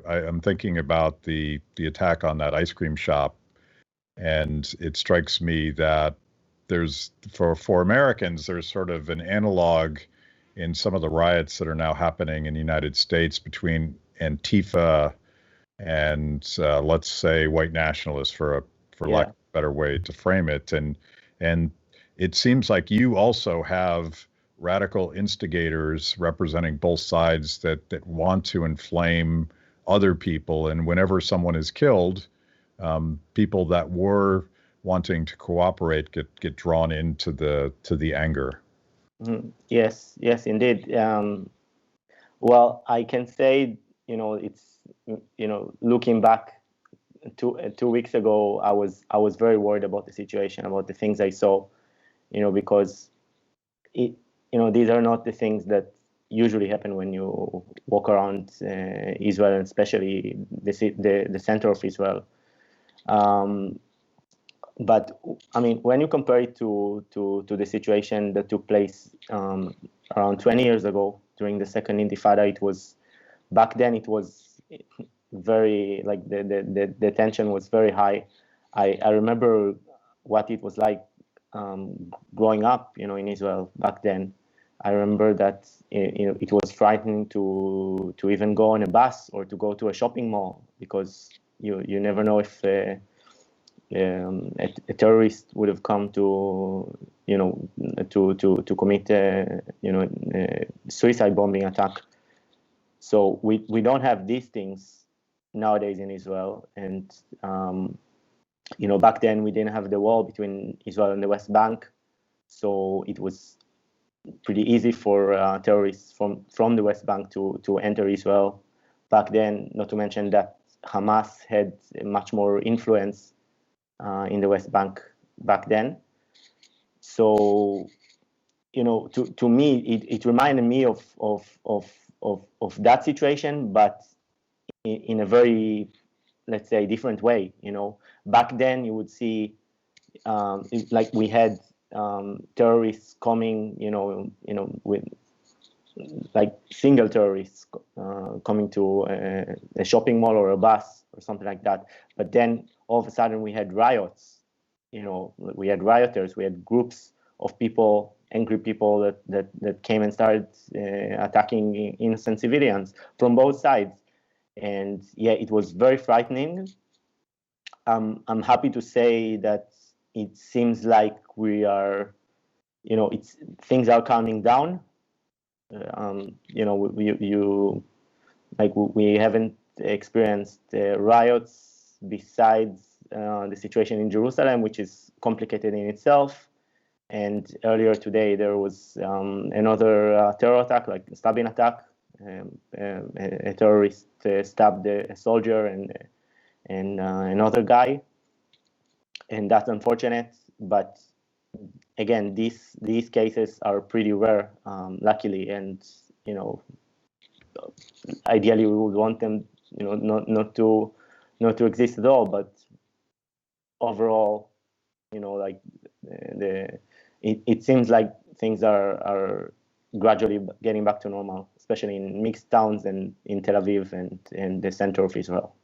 I'm thinking about the attack on that ice cream shop, and it strikes me that there's for Americans, there's sort of an analog in some of the riots that are now happening in the United States between Antifa and let's say white nationalists, for lack of a better way to frame it, and it seems like you also have radical instigators representing both sides that want to inflame other people, and whenever someone is killed, people that were wanting to cooperate get drawn into the anger. Yes, indeed. Well, I can say, it's, looking back 2 weeks ago, I was very worried about the situation, about the things I saw, because these are not the things that usually happen when you walk around Israel, and especially the center of Israel. But I mean, when you compare it to the situation that took place around 20 years ago during the Second Intifada, back then it was very, like, the tension was very high. I remember what it was like growing up, in Israel back then. I remember that it was frightening to even go on a bus or to go to a shopping mall, because you never know if a terrorist would have come to commit a suicide bombing attack. So we don't have these things nowadays in Israel, and back then we didn't have the wall between Israel and the West Bank, so it was pretty easy for terrorists from the West Bank to enter Israel back then. Not to mention that Hamas had much more influence in the West Bank back then. So, to me, it reminded me of that situation, but in a very, let's say, different way. Back then you would see, like, we had terrorists coming, with, like, single terrorists coming to a shopping mall or a bus or something like that. But then all of a sudden we had riots. We had rioters, we had groups of people, angry people that came and started attacking innocent civilians from both sides. And it was very frightening. I'm happy to say that it seems like we are, things are calming down. We haven't experienced riots besides the situation in Jerusalem, which is complicated in itself. And earlier today there was another terror attack, like a stabbing attack. A terrorist stabbed a soldier and another guy, and that's unfortunate. But again, these cases are pretty rare, luckily, and ideally we would want them, not to exist at all. But overall, it seems like things are gradually getting back to normal, especially in mixed towns and in Tel Aviv and the center of Israel.